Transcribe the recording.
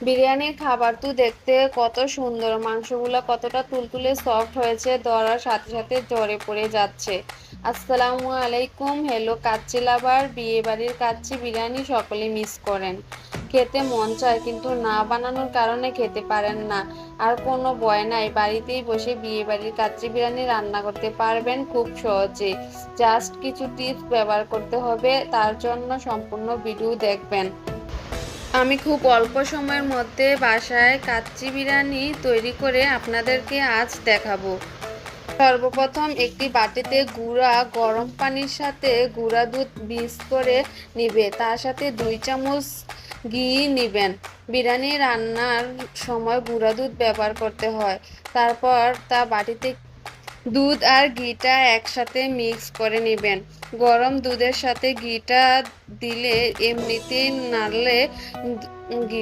বিরিয়ানির খাবার তো দেখতে কত সুন্দর, মাংসগুলো কতটা তুলতুলে সফট হয়েছে, ধরার সাথে সাথে ঝরে পড়ে যাচ্ছে। আসসালামু আলাইকুম, হ্যালো কাচ্চি লাভার। বিয়ে বাড়ির কাচ্চি বিরিয়ানি সকলে মিস করেন, খেতে মন চায় কিন্তু না বানানোর কারণে খেতে পারেন না। আর কোনো ভয় নাই, বাড়িতেই বসে বিয়ে বাড়ির কাচ্চি বিরিয়ানি রান্না করতে পারবেন খুব সহজে। জাস্ট কিছু টিপস ব্যবহার করতে হবে, তার জন্য সম্পূর্ণ ভিডিও দেখবেন। আমি খুব অল্প সময়ের মধ্যে বাসায় কাচ্চি বিরিয়ানি তৈরি করে আপনাদেরকে আজ দেখাবো। সর্বপ্রথম একটি বাটিতে গুঁড়া গরম পানির সাথে গুঁড়া দুধ মিক্স করে নিবে, তার সাথে 2 চামচ ঘি নিবেন। বিরিয়ানি রান্নার সময় গুঁড়া দুধ ব্যবহার করতে হয়। তারপর তা বাটিতে দুধ আর ঘিটা একসাথে মিক্স করে নেবেন। গরম দুধের সাথে ঘিটা দিলে এমনিতেই নাড়লে ঘি